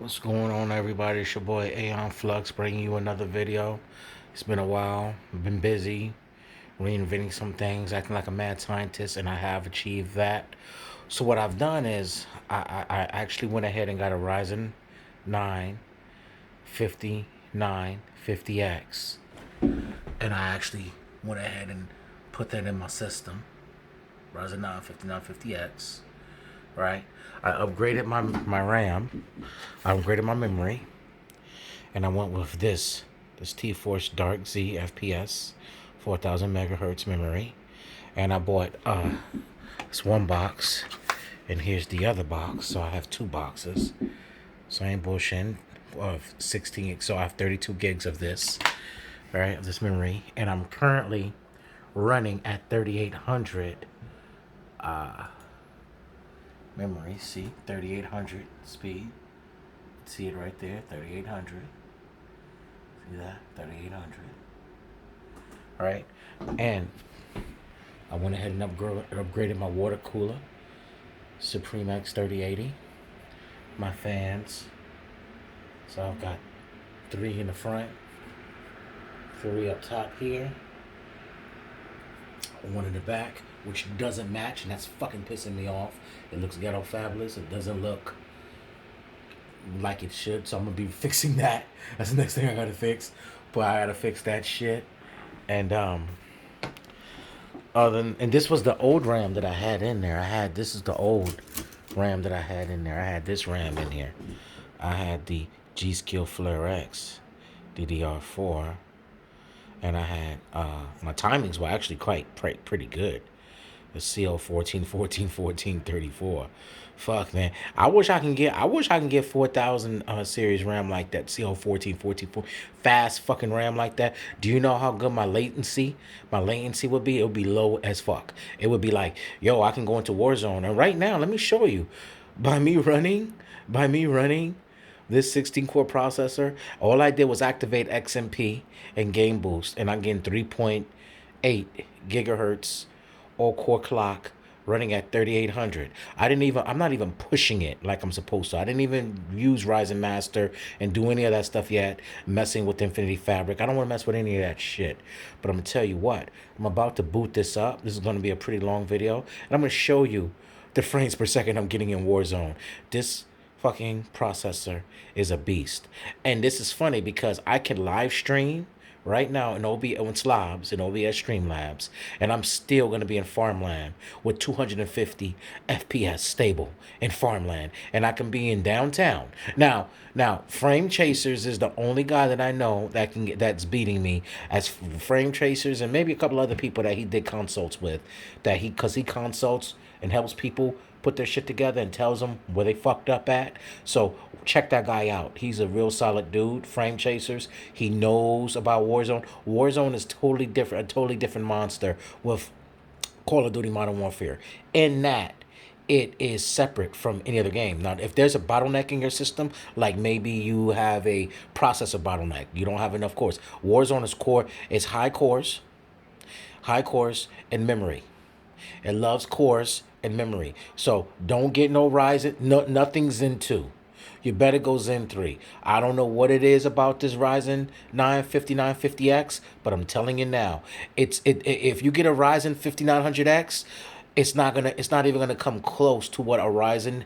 What's going on, everybody? It's your boy Aeon Flux bringing you another video. It's been a while. I've been busy reinventing some things, acting like a mad scientist, and I have achieved that. So what I've done is I actually went ahead and got a Ryzen 9 5950X, and I actually went ahead and put that in my system. Ryzen 9 5950X, right? I upgraded my RAM. I upgraded my memory. And I went with this T-Force Dark Z FPS, 4000 megahertz memory. And I bought this one box, and here's the other box. So I have two boxes. So I ain't bullshitting. Of 16, so I have 32 gigs of this, right, of this memory, and I'm currently running at 3800 memory. See, 3800 speed. See it right there, 3800. See that? 3800. All right. And I went ahead and upgraded my water cooler, Suprim X3080. My fans. So I've got 3 in the front, 3 up top here, 1 in the back, which doesn't match, and that's fucking pissing me off. It looks ghetto fabulous. It doesn't look like it should, so I'm gonna be fixing that. That's the next thing I gotta fix. But I gotta fix that shit. And and this was the old RAM that I had in there. This is the old RAM that I had in there. I had this RAM in here. I had the G-Skill Flare X DDR4, and I had my timings were actually pretty good. The CO 14 14 14 34. Fuck, man. I wish I can get 4000 series RAM like that. CO 14 14 4 fast fucking RAM like that. Do you know how good my latency would be? It would be low as fuck. It would be like, yo, I can go into Warzone. And right now, let me show you. By me running this 16 core processor, all I did was activate XMP and Game Boost, and I'm getting 3.8 gigahertz all core clock running at 3800. I'm not even pushing it like I'm supposed to. I didn't even use Ryzen Master and do any of that stuff yet, messing with Infinity Fabric. I don't want to mess with any of that shit. But I'm going to tell you what, I'm about to boot this up. This is going to be a pretty long video, and I'm going to show you the frames per second I'm getting in Warzone. This fucking processor is a beast. And this is funny because I can live stream right now in OBS Streamlabs, and I'm still gonna be in farmland with 250 FPS stable in farmland, and I can be in downtown. Now, Frame Chasers is the only guy that I know that's beating me as Frame Chasers, and maybe a couple other people that he did consults with, because he consults and helps people put their shit together and tells them where they fucked up at. So check that guy out. He's a real solid dude. Frame Chasers. He knows about Warzone. Warzone is totally different, a totally different monster with Call of Duty Modern Warfare. In that, it is separate from any other game. Now, if there's a bottleneck in your system, like maybe you have a processor bottleneck, you don't have enough cores. Warzone is core. It's high cores and memory. It loves cores and memory. So don't get no Ryzen. No, nothing Zen 2. You better go Zen 3. I don't know what it is about this Ryzen 9 5950X, but I'm telling you now, if you get a Ryzen 5900X, it's not even gonna come close to what a Ryzen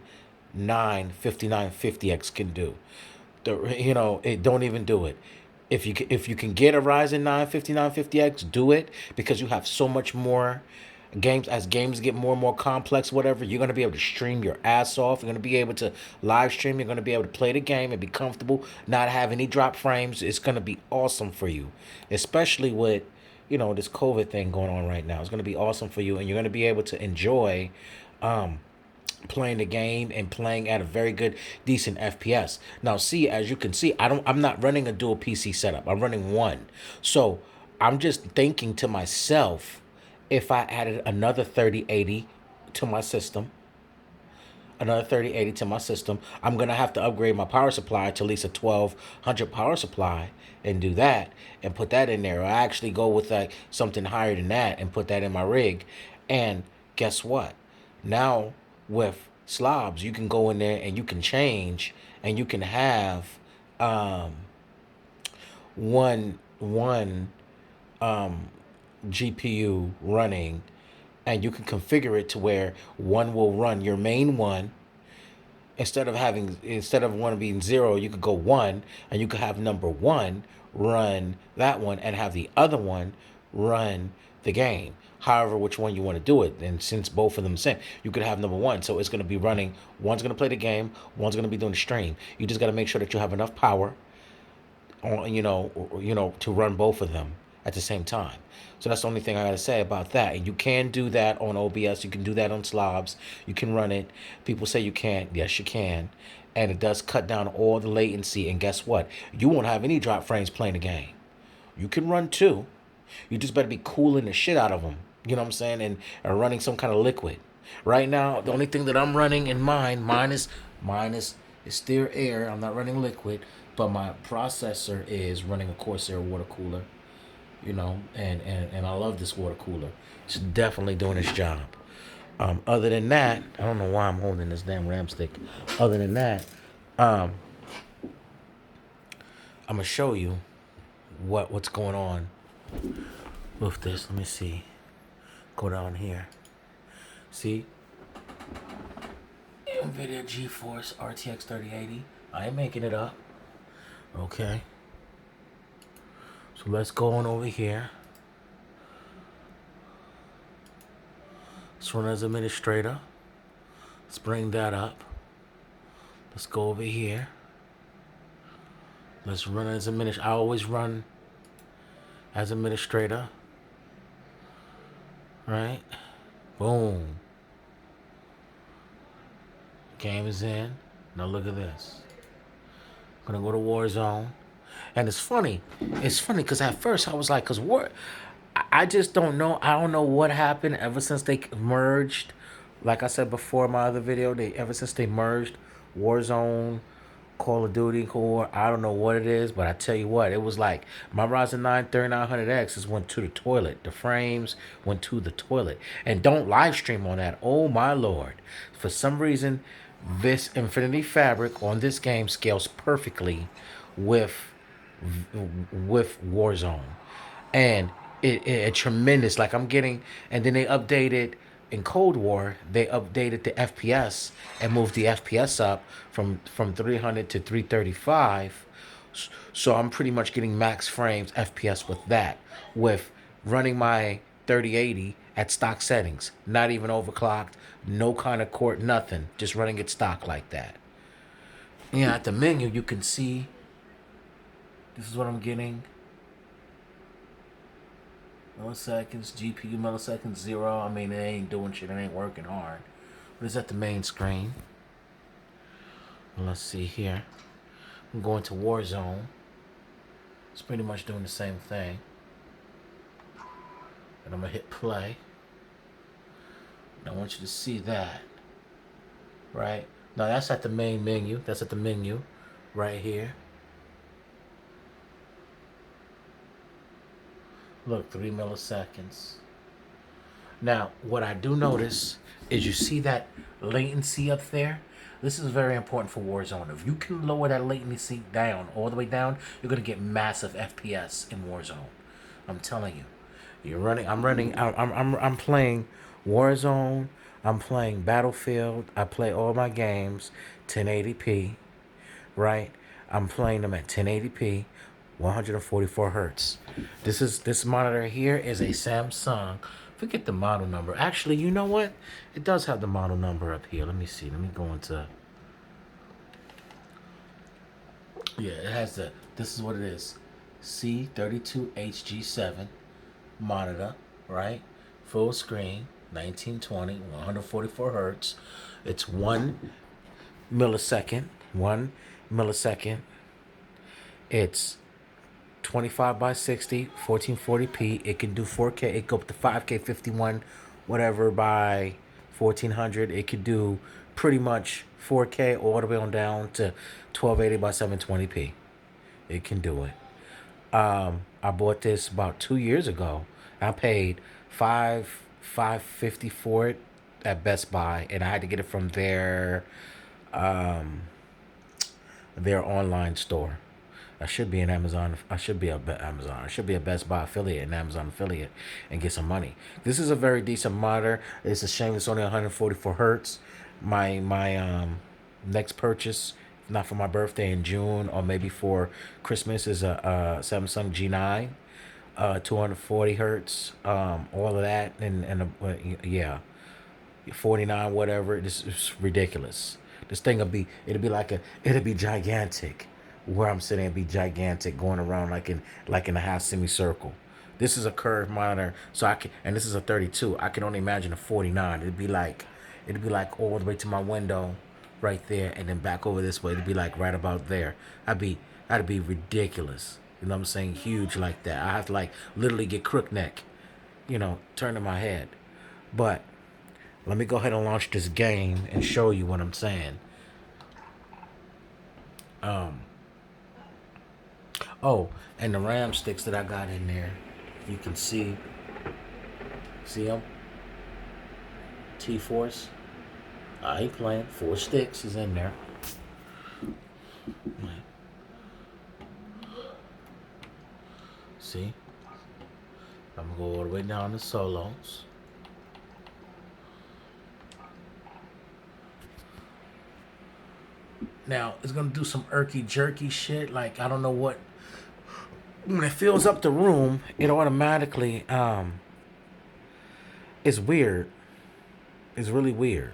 9 5950X can do. It don't even do it. If you can get a Ryzen 9 5950X, do it, because you have so much more games. As games get more and more complex, whatever, you're going to be able to stream your ass off. You're going to be able to live stream. You're going to be able to play the game and be comfortable, not have any drop frames. It's going to be awesome for you, especially with this COVID thing going on right now. It's going to be awesome for you, and you're going to be able to enjoy playing the game and playing at a very good, decent FPS. Now, see, as you can see, I'm not running a dual PC setup. I'm running one. So I'm just thinking to myself, if I added another 3080 to my system, I'm gonna have to upgrade my power supply to at least a 1200 power supply and do that and put that in there. Or I actually go with like something higher than that and put that in my rig. And guess what? Now with slobs, you can go in there and you can change and you can have um, one GPU running, and you can configure it to where one will run your main one. Instead of one being zero, you could go one, and you could have number one run that one, and have the other one run the game. However, which one you want to do it, and since both of them the same, you could have number one. So it's going to be running. One's going to play the game. One's going to be doing the stream. You just got to make sure that you have enough power on, to run both of them at the same time. So that's the only thing I gotta say about that. And you can do that on OBS. You can do that on slobs. You can run it. People say you can't. Yes, you can. And it does cut down all the latency. And guess what? You won't have any drop frames playing the game. You can run two. You just better be cooling the shit out of them. You know what I'm saying? And running some kind of liquid. Right now, the only thing that I'm running in mine is still air. I'm not running liquid, but my processor is running a Corsair water cooler. And I love this water cooler. It's definitely doing its job. Other than that, I don't know why I'm holding this damn RAM stick. Other than that, I'm gonna show you what's going on with this. Let me see. Go down here. See? NVIDIA GeForce RTX 3080. I ain't making it up. Okay. So let's go on over here. Let's run as administrator. Let's bring that up. Let's go over here. Let's run as administrator. I always run as administrator. Right? Boom. Game is in. Now look at this. I'm gonna go to Warzone. And it's funny. It's funny because at first I was like, because I just don't know. I don't know what happened ever since they merged. Like I said before in my other video, ever since they merged Warzone, Call of Duty, Core, I don't know what it is, but I tell you what, it was like my Ryzen 9 3900X just went to the toilet. The frames went to the toilet. And don't live stream on that. Oh my lord. For some reason, this Infinity Fabric on this game scales perfectly with Warzone, and it tremendous. Like I'm getting, and then they updated in Cold War. They updated the FPS and moved the FPS up from 300 to 335. So I'm pretty much getting max frames FPS with that, with running my 3080 at stock settings, not even overclocked, no kind of cord, nothing, just running it stock like that. Yeah, at the menu you can see this is what I'm getting. Milliseconds, GPU milliseconds 0. I mean, it ain't doing shit. It ain't working hard. But it's at the main screen. Let's see here. I'm going to Warzone. It's pretty much doing the same thing. And I'm going to hit play. And I want you to see that. Right? Now, that's at the main menu. That's at the menu right here. Look, 3 milliseconds. Now, what I do notice is you see that latency up there? This is very important for Warzone. If you can lower that latency down, all the way down, you're going to get massive FPS in Warzone. I'm telling you. I'm playing Warzone. I'm playing Battlefield. I play all my games 1080p, right? I'm playing them at 1080p. 144 hertz. This monitor here is a Samsung. Forget the model number. Actually, you know what? It does have the model number up here. Let me see. Let me go into. Yeah, it has the. This is what it is. C32HG7 monitor, right? Full screen, 1920, 144 hertz. It's 1 millisecond. 1 millisecond. It's 25 by 60, 1440p. It can do 4K. It go up to 5K, 51, whatever by 1400. It could do pretty much 4K all the way on down to 1280 by 720p. It can do it. I bought this about 2 years ago. I paid $550 for it at Best Buy, and I had to get it from their their online store. I should be an Amazon. I should be a Amazon. I should be a Best Buy affiliate, an Amazon affiliate, and get some money. This is a very decent monitor. It's a shame it's only 144 hertz. My next purchase, not for my birthday in June or maybe for Christmas, is a Samsung G9, 240 hertz. All of that yeah, 49 whatever. This is ridiculous. This thing it'll be gigantic. Where I'm sitting, it'll be gigantic, going around like in a half semicircle. This is a curved monitor, so I can, and this is a 32. I can only imagine a 49. It'd be like all the way to my window, right there, and then back over this way. It'd be like right about there. That'd be ridiculous. You know what I'm saying? Huge like that. I have to like literally get crook neck, turning my head. But let me go ahead and launch this game and show you what I'm saying. Oh, and the RAM sticks that I got in there, you can see them? T-Force. I ain't playing. 4 sticks is in there. See? I'm gonna go all the way down to solos. Now, it's gonna do some irky jerky shit. Like, I don't know what. When it fills up the room, it automatically, it's weird. It's really weird.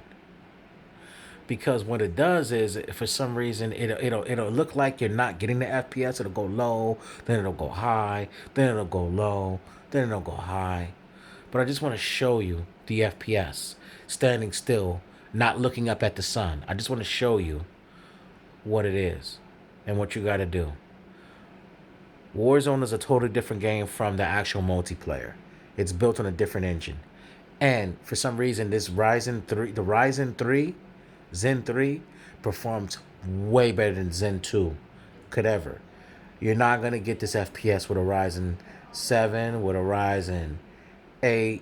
Because what it does is, for some reason, it'll look like you're not getting the FPS. It'll go low, then it'll go high, then it'll go low, then it'll go high. But I just want to show you the FPS standing still, not looking up at the sun. I just want to show you what it is and what you got to do. Warzone is a totally different game from the actual multiplayer. It's built on a different engine. And for some reason, the Ryzen 3, Zen 3, performs way better than Zen 2 could ever. You're not going to get this FPS with a Ryzen 7, with a Ryzen 8,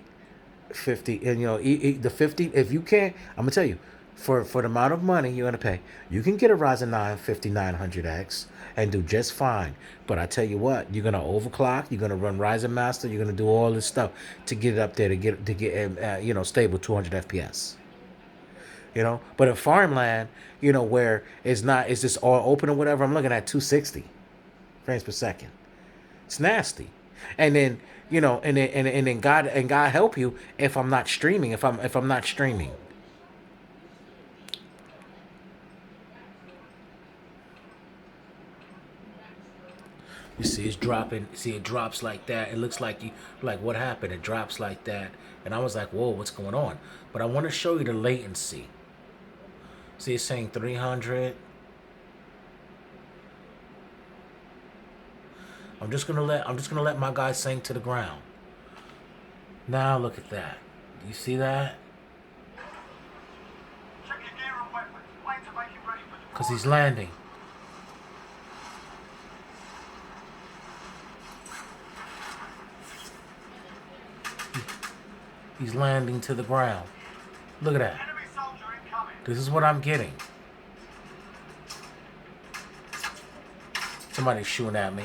50. And, the 50, if you can't, I'm going to tell you, for the amount of money you're going to pay, you can get a Ryzen 9 5900X and do just fine. But I tell you what, you're going to overclock, you're going to run Ryzen Master, you're going to do all this stuff to get it up there, to get stable 200 FPS. But in farmland, where it's just all open or whatever, I'm looking at 260 frames per second. It's nasty. And then, and then God help you if I'm not streaming, if I'm not streaming. You see, it's dropping. See, it drops like that. It looks like what happened? It drops like that. And I was like, whoa, what's going on? But I want to show you the latency. See, it's saying 300. I'm just gonna let my guy sink to the ground. Now look at that. You see that? Because he's landing. He's landing to the ground. Look at that. This is what I'm getting. Somebody's shooting at me.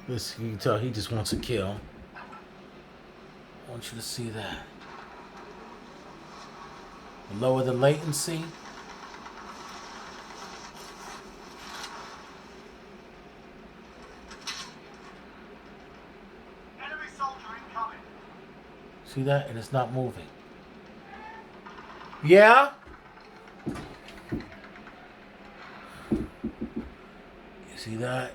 This, you can tell he just wants a kill. I want you to see that. Lower the latency. See that? And it's not moving. Yeah? You see that?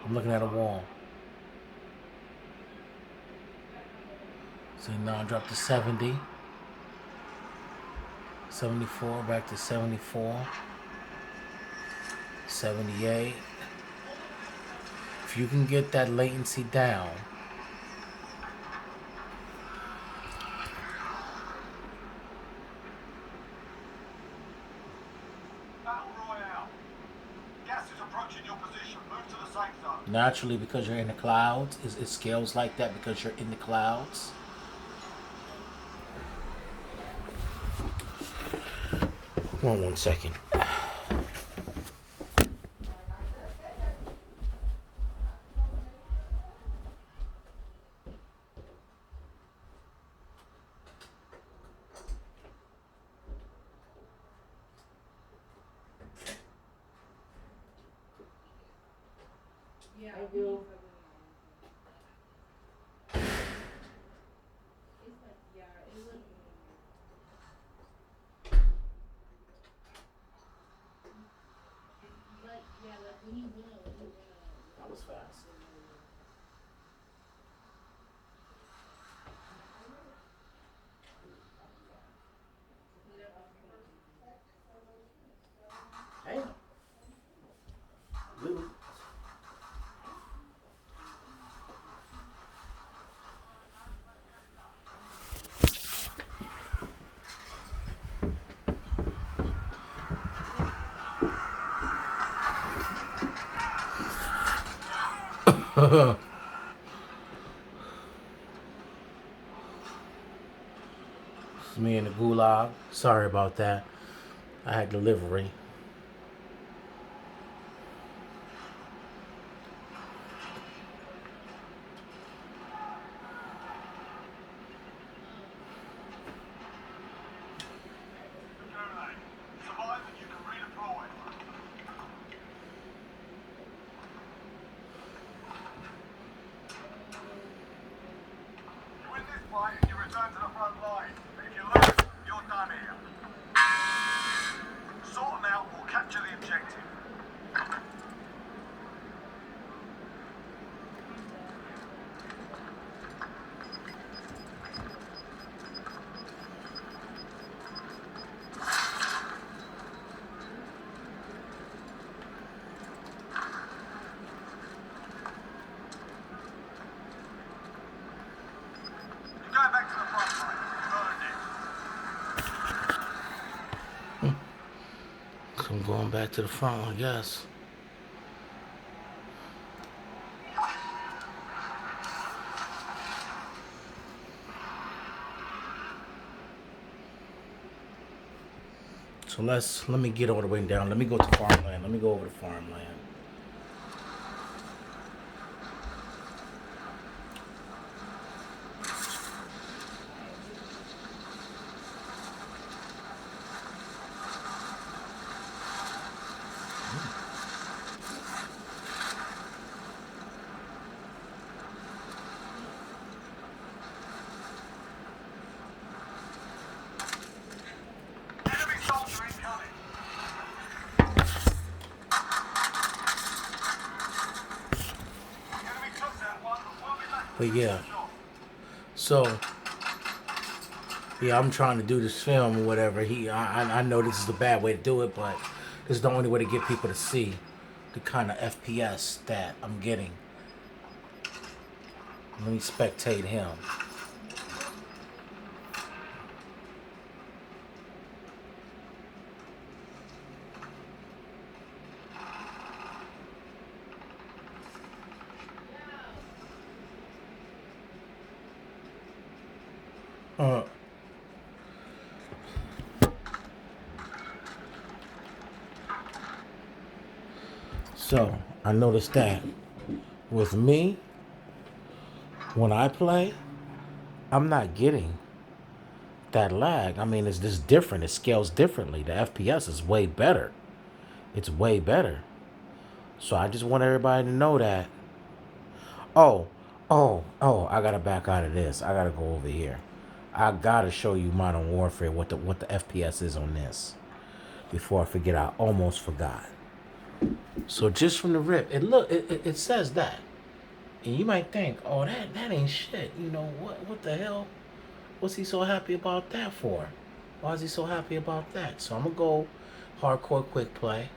I'm looking at a wall. So now I dropped to 70. 74, back to 74. 78. If you can get that latency down, Naturally, because you're in the clouds, it scales like that because you're in the clouds. One second. That was fast. Hey. It's me in the gulag. Sorry about that. I had delivery. So I'm going back to the front, I guess. So let me get all the way down. Let me go to farmland. Let me go over to farmland. But yeah, so yeah, I'm trying to do this film or whatever. I know this is a bad way to do it, but this is the only way to get people to see the kind of FPS that I'm getting. Let me spectate him. Uh, so I noticed that with me, when I play, I'm not getting that lag. I mean, it's just different. It scales differently. The FPS is way better. It's way better. So I just want everybody to know that. Oh, I gotta back out of this. I gotta go over here. I gotta show you Modern Warfare what the FPS is on this. Before I forget, I almost forgot. So just from the rip, it says that. And you might think, oh, that ain't shit. You know, what the hell? What's he so happy about that for? Why is he so happy about that? So I'm gonna go hardcore quick play.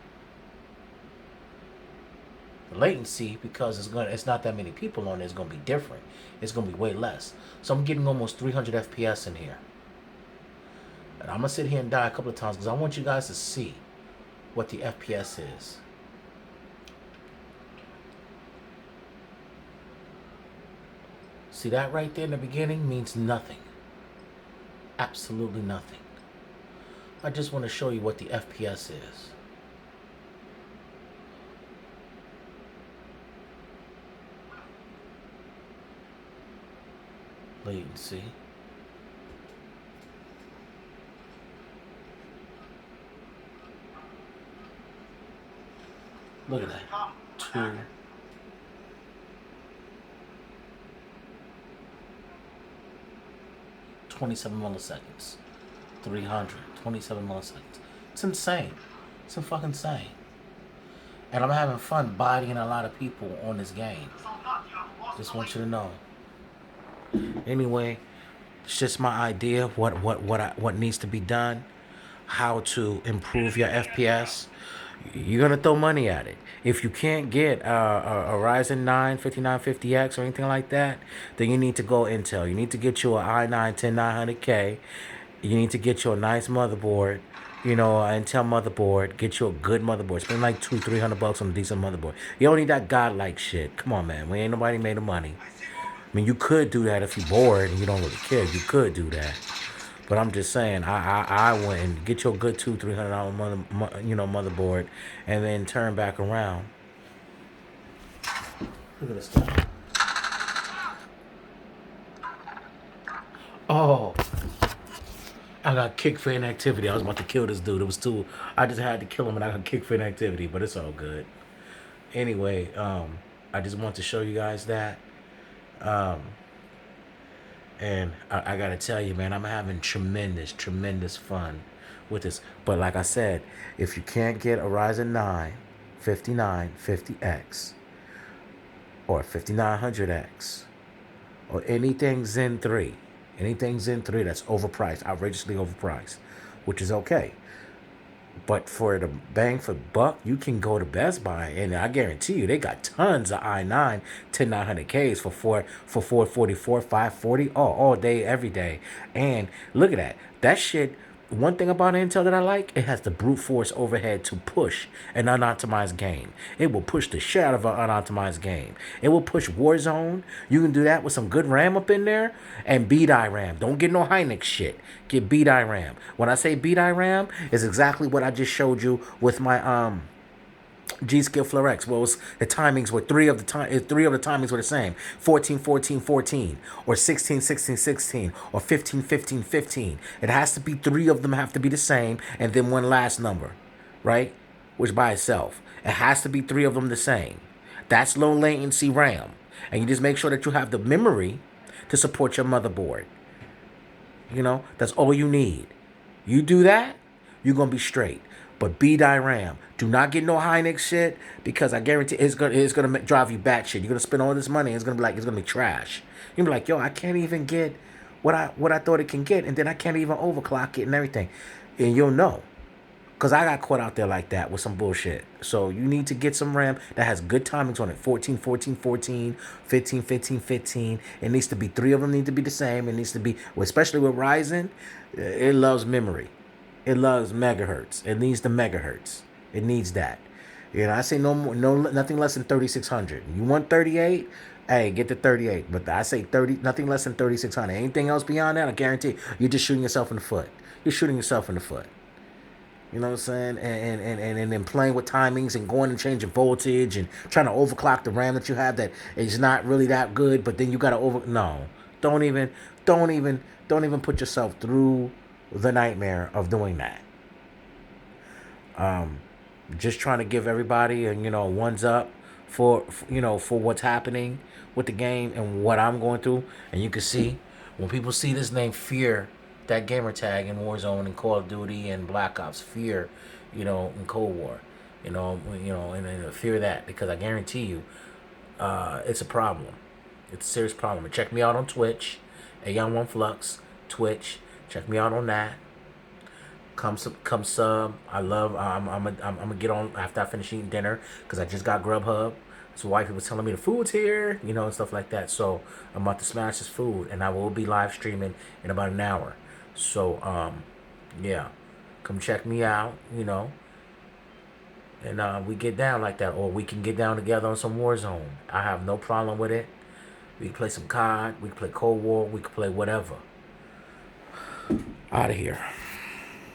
The latency, because it's not that many people on it, it's gonna be different. It's gonna be way less. So I'm getting almost 300 FPS in here. And I'm gonna sit here and die a couple of times because I want you guys to see what the FPS is. See that right there in the beginning means nothing. Absolutely nothing. I just want to show you what the FPS is. Latency. Look at that. 27 milliseconds. 327 milliseconds. It's insane. It's fucking insane. And I'm having fun bodying a lot of people on this game. Just want you to know. Anyway, it's just my idea of what needs to be done, how to improve your FPS. You're gonna throw money at it. If you can't get a Ryzen 9 5950X or anything like that, then you need to go Intel. You need to get you an i9 10900K. You need to get you a nice motherboard. You know, an Intel motherboard. Get you a good motherboard. Spend like $200-300 on a decent motherboard. You don't need that godlike shit. Come on, man. We ain't nobody made of money. I mean, you could do that if you're bored and you don't really care. You could do that. But I'm just saying, I went and get your good $200-300 motherboard, and then turn back around. Look at this guy. Oh, I got kicked for inactivity. I was about to kill this dude. It was too. I just had to kill him, and I got kicked for inactivity. But it's all good. Anyway, I just want to show you guys that. And I gotta tell you, man, I'm having tremendous fun with this. But like I said, if you can't get a Ryzen 9 5950X or 5900X or anything Zen 3, that's overpriced, outrageously overpriced, which is okay. But for the bang for buck, you can go to Best Buy, and I guarantee you, they got tons of i9 10900Ks for 444, 540, all day, every day. And look at that. That shit. One thing about Intel that I like, it has the brute force overhead to push an unoptimized game. It will push the shit out of an unoptimized game. It will push Warzone. You can do that with some good RAM up in there and BDI RAM. Don't get no Hynix shit. Get BDI RAM. When I say BDI RAM, it's exactly what I just showed you with my G-Skill Flurex. Well, the timings were three of the timings were the same. 14, 14, 14, or 16, 16, 16, or 15, 15, 15. It has to be three of them have to be the same, and then one last number, right? Which by itself. It has to be three of them the same. That's low latency RAM. And you just make sure that you have the memory to support your motherboard. You know, that's all you need. You do that, you're going to be straight. But BDI RAM, do not get no Hynix shit, because I guarantee it's gonna drive you batshit. You're gonna spend all this money, and it's gonna be trash. You're gonna be like, yo, I can't even get what I thought it can get, and then I can't even overclock it and everything. And you'll know, because I got caught out there like that with some bullshit. So you need to get some RAM that has good timings on it. 14, 14, 14, 15, 15, 15. It needs to be three of them need to be the same. It needs to be, especially with Ryzen, it loves memory. It loves megahertz. It needs the megahertz. It needs that. You know, I say nothing less than 3600. You want 38? Hey, get the 38. But I say 30, nothing less than 3600. Anything else beyond that, I guarantee you're just shooting yourself in the foot. You're shooting yourself in the foot. You know what I'm saying? And then playing with timings and going and changing voltage and trying to overclock the RAM that you have that is not really that good, but then you gotta no. Don't even put yourself through the nightmare of doing that. Just trying to give everybody a ones up for what's happening with the game and what I'm going through. And you can see when people see this name Fear, that gamer tag in Warzone and Call of Duty and Black Ops, Fear, in Cold War, and fear that, because I guarantee you, it's a problem. It's a serious problem. And check me out on Twitch, A1Flux, Twitch. Check me out on that. Come sub. I'm gonna get on after I finish eating dinner, because I just got Grubhub. So white people telling me the food's here, and stuff like that. So I'm about to smash this food, and I will be live streaming in about an hour. So yeah, come check me out, and we get down like that, or we can get down together on some Warzone. I have no problem with it. We can play some COD. We can play Cold War. We can play whatever. Out of here.